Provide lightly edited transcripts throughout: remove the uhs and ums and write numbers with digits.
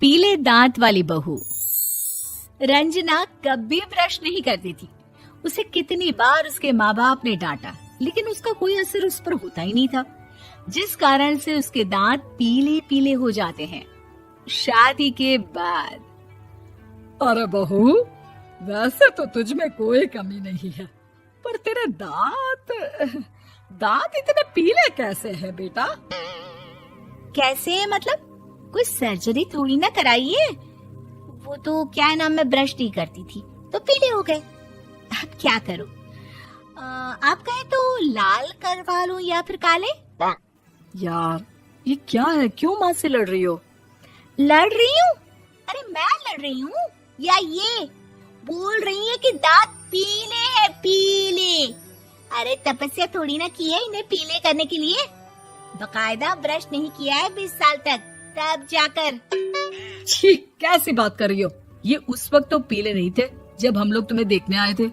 पीले दांत वाली बहू। रंजना कभी ब्रश नहीं करती थी। उसे कितनी बार उसके माँ बाप ने डांटा, लेकिन उसका कोई असर उस पर होता ही नहीं था, जिस कारण से उसके दांत पीले पीले हो जाते हैं। शादी के बाद अरे बहू, वैसे तो तुझ में कोई कमी नहीं है, पर तेरे दांत इतने पीले कैसे हैं बेटा? कैसे मतलब? कोई सर्जरी थोड़ी ना कराई है। वो तो क्या नाम, मैं ब्रश नहीं करती थी तो पीले हो गए। अब क्या करूं? आप कहें तो लाल करवा लूं या फिर काले? यार ये क्या है, क्यों माँ से लड़ रही हो? लड़ रही हूँ? अरे मैं लड़ रही हूँ या ये बोल रही है कि दांत पीले हैं, पीले। अरे तपस्या थोड़ी ना की है इन्हें पीले करने के लिए। बकायदा ब्रश नहीं किया है 20 साल तक, तब जाकर। छी, कैसी बात कर रही हो? ये उस वक्त तो पीले नहीं थे जब हम लोग तुम्हें देखने आए थे।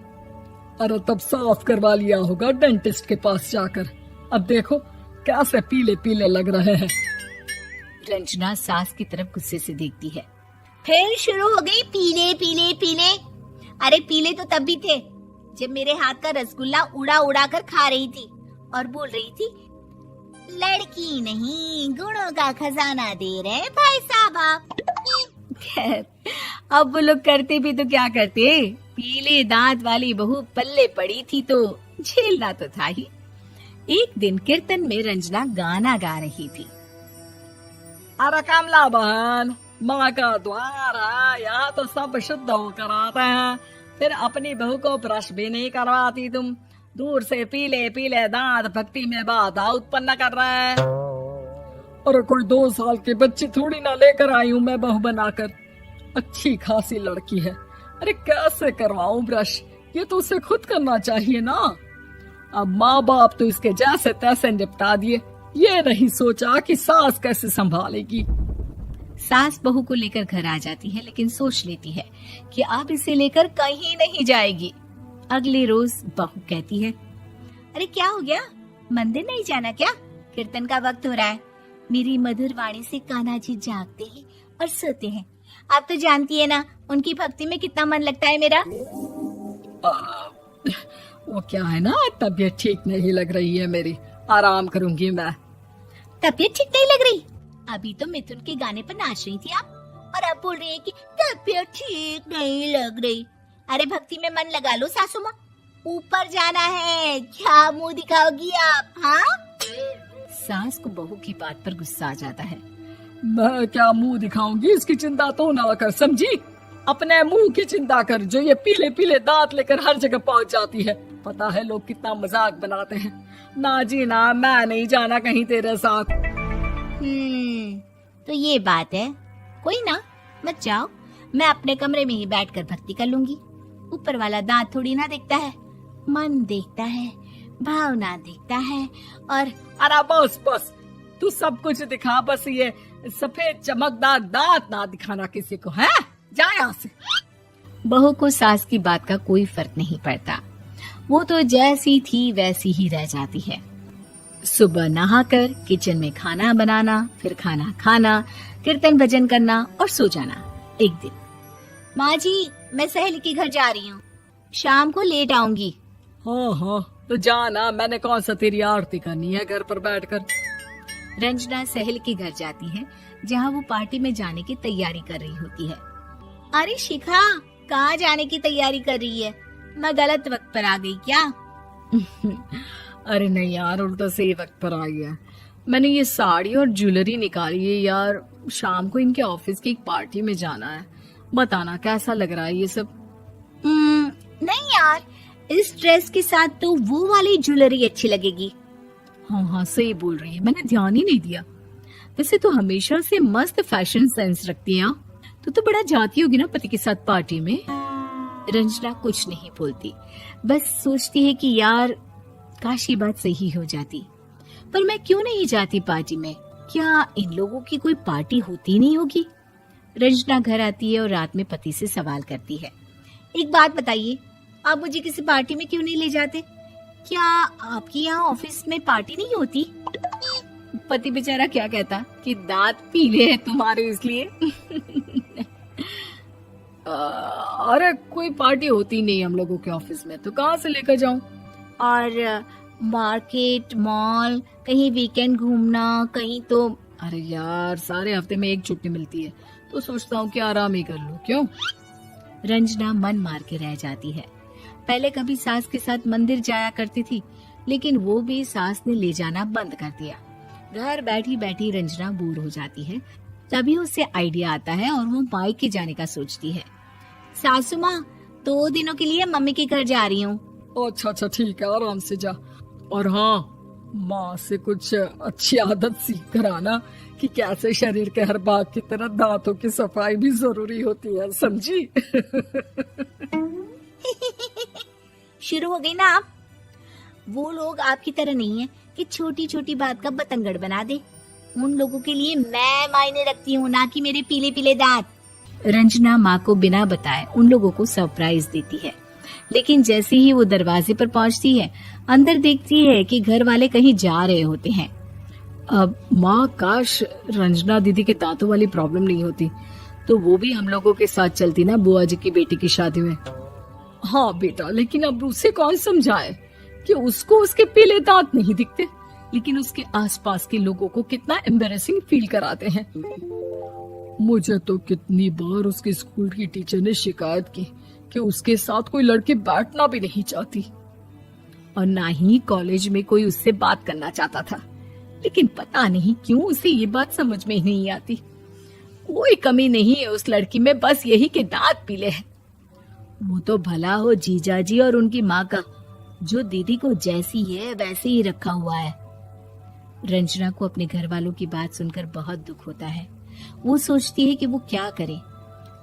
अरे तब साफ करवा लिया होगा डेंटिस्ट के पास जाकर। अब देखो कैसे पीले पीले लग रहे हैं। रंजना सास की तरफ गुस्से से देखती है। फिर शुरू हो गई पीले पीले पीले। अरे पीले तो तब भी थे जब मेरे हाथ का रसगुल्ला उड़ा उड़ा कर खा रही थी और बोल रही थी, लड़की नहीं गुणों का खजाना दे रहे भाई साहब आप। खैर, अब वो लोग करते भी तो क्या करते, पीले दांत वाली बहू पल्ले पड़ी थी तो झेलना तो था ही। एक दिन कीर्तन में रंजना गाना गा रही थी। अरे कमला बहन, माँ का द्वार है, यहाँ तो सब शुद्ध होकर आते हैं, फिर अपनी बहू को ब्रश भी नहीं करवाती तुम। दूर से पीले पीले दांत भक्ति में बाधा उत्पन्न कर रहे हैं। अरे कोई 2 साल की बच्ची थोड़ी ना लेकर आई हूँ मैं बहू बनाकर। अच्छी खासी लड़की है, अरे कैसे करवाऊं ब्रश? ये तो उसे खुद करना चाहिए ना। अब माँ बाप तो इसके जैसे तैसे निपटा दिए, ये नहीं सोचा कि सास कैसे संभालेगी। सास बहू को लेकर घर आ जाती है, लेकिन सोच लेती है कि अब इसे लेकर कहीं नहीं जाएगी। अगले रोज बहू कहती है, अरे क्या हो गया, मंदिर नहीं जाना क्या? कीर्तन का वक्त हो रहा है। मेरी मधुर वाणी से कान्हा जी जागते हैं और सोते हैं। आप तो जानती है ना उनकी भक्ति में कितना मन लगता है मेरा। वो क्या है ना, तबीयत ठीक नहीं लग रही है मेरी, आराम करूंगी मैं। तबीयत ठीक नहीं लग रही? अभी तो मिथुन के गाने पर नाच रही थी आप, और अब बोल रही है कि तबीयत ठीक नहीं लग रही। अरे भक्ति में मन लगा लो सासू माँ, ऊपर जाना है, क्या मुंह दिखाओगी आप? हाँ? सास को बहू की बात पर गुस्सा आ जाता है। मैं क्या मुंह दिखाऊंगी, इसकी चिंता तो ना कर, समझी? अपने मुंह की चिंता कर, जो ये पीले पीले दांत लेकर हर जगह पहुंच जाती है। पता है लोग कितना मजाक बनाते हैं। ना जी ना, मैं नहीं जाना कहीं तेरे साथ। तो ये बात है, कोई ना, मत जाओ, मैं अपने कमरे में ही बैठकर भक्ति कर लूंगी। ऊपर वाला दांत थोड़ी ना देखता है, मन देखता है, भावना देखता है। और अरे बस बस, तू सब कुछ दिखा, बस ये सफेद चमकदार दांत ना दिखाना किसी को, है? जा यहाँ से। बहू को सास की बात का कोई फर्क नहीं पड़ता, वो तो जैसी थी वैसी ही रह जाती है। सुबह नहाकर किचन में खाना बनाना, फिर खाना खाना, कीर्तन भजन करना और सो जाना। एक दिन, माँ जी मैं सहेली के घर जा रही हूँ, शाम को लेट आऊंगी। हाँ हाँ तो जाना, मैंने कौन सा तेरी आरती करनी है घर पर बैठकर। रंजना सहेली के घर जाती है, जहाँ वो पार्टी में जाने की तैयारी कर रही होती है। अरे शिखा, कहाँ जाने की तैयारी कर रही है? मैं गलत वक्त पर आ गई क्या? अरे नहीं यार, उल्टा सही वक्त पर आ गया। मैंने ये साड़ी और ज्वेलरी निकाली है यार, शाम को इनके ऑफिस की एक पार्टी में जाना है। बताना कैसा लग रहा है ये सब? नहीं यार, इस ड्रेस के साथ तो वो वाली ज्वेलरी अच्छी लगेगी। हाँ हाँ सही बोल रही है, मैंने ध्यान ही नहीं दिया। वैसे तो हमेशा से मस्त फैशन सेंस रखती है। तो बड़ा जाती होगी ना पति के साथ पार्टी में। रंजना कुछ नहीं बोलती, बस सोचती है कि यार काश ये बात सही हो जाती, पर मैं क्यों नहीं जाती पार्टी में? क्या इन लोगों की कोई पार्टी होती नहीं होगी? रंजना घर आती है और रात में पति से सवाल करती है, एक बात बताइए, आप मुझे किसी पार्टी में क्यों नहीं ले जाते? क्या आपकी यहाँ ऑफिस में पार्टी नहीं होती? पति बेचारा क्या कहता कि दांत पीले हैं तुम्हारे इसलिए। अरे कोई पार्टी होती नहीं हम लोगों के ऑफिस में, तो कहाँ से लेकर जाऊं? और मार्केट, मॉल, कहीं वीकेंड घूमना, कहीं तो। अरे यार, सारे हफ्ते में एक छुट्टी मिलती है, तो सोचता हूँ कि आराम ही कर लूं। क्यों? रंजना मन मार के रह जाती है। पहले कभी सास के साथ मंदिर जाया करती थी, लेकिन वो भी सास ने ले जाना बंद कर दिया। घर बैठी बैठी रंजना बोर हो जाती है। तभी उसे आइडिया आता है और वो मायके जाने का सोचती है। सासू माँ, 2 दिनों के लिए मम्मी के घर जा रही हूँ। अच्छा अच्छा, ठीक है, आराम से जा। और हाँ, माँ से कुछ अच्छी आदत सीख कर आना कि कैसे शरीर के हर भाग की तरह दांतों की सफाई भी जरूरी होती है, समझी? शुरू हो गई ना आप। वो लोग आपकी तरह नहीं है कि छोटी छोटी बात का बतंगड़ बना दे। उन लोगों के लिए मैं मायने रखती हूँ, ना कि मेरे पीले पीले दांत। रंजना माँ को बिना बताए उन लोगों को सरप्राइज देती है, लेकिन जैसे ही वो दरवाजे पर पहुंचती है, अंदर देखती है कि घर वाले कहीं जा रहे होते हैं। अब माँ, काश रंजना दीदी के दांतों वाली प्रॉब्लम नहीं होती, तो वो भी हम लोगों के साथ चलती ना बुआ जी की बेटी की शादी में। हाँ बेटा, लेकिन अब उसे कौन समझाए कि उसको उसके पीले दांत नहीं दिखते, लेकिन उसके आसपास के लोगों को कितना एम्बैरेसिंग फील कराते हैं। मुझे तो कितनी बार उसके स्कूल की टीचर ने शिकायत की कि उसके साथ कोई लड़की बैठना भी नहीं चाहती, और ना ही कॉलेज में कोई उससे बात करना चाहता था। लेकिन पता नहीं क्यों उसे ये बात समझ में ही नहीं आती। कोई कमी नहीं है उस लड़की में, बस यही कि दांत पीले हैं। वो तो भला हो जीजा जी और उनकी माँ का, जो दीदी को जैसी है वैसे ही रखा हुआ है। रंजना को अपने घर वालों की बात सुनकर बहुत दुख होता है। वो सोचती है कि वो क्या करे,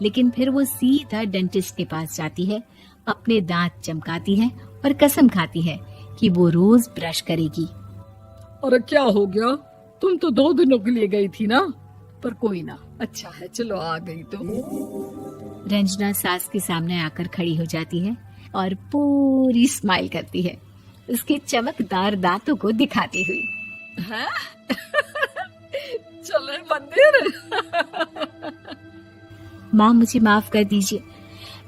लेकिन फिर वो सीधा डेंटिस्ट के पास जाती है, अपने दांत चमकाती है और कसम खाती है कि वो रोज ब्रश करेगी। अरे क्या हो गया? तुम तो 2 दिनों के लिए गई थी ना, पर कोई ना, अच्छा है, चलो आ गई तो। रंजना सास के सामने आकर खड़ी हो जाती है और पूरी स्माइल करती है, उसके चमकदार दांतों को दिखाती हुई। हैं? चले मंदिर? माँ, मुझे माफ कर दीजिए,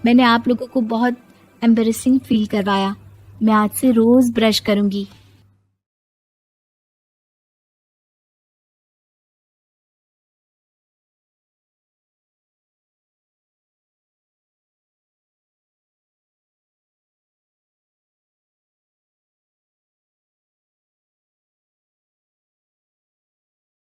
मैंने आप लोगों को बहुत एम्बैरेसिंग फील करवाया। मैं आज से रोज ब्रश करूंगी।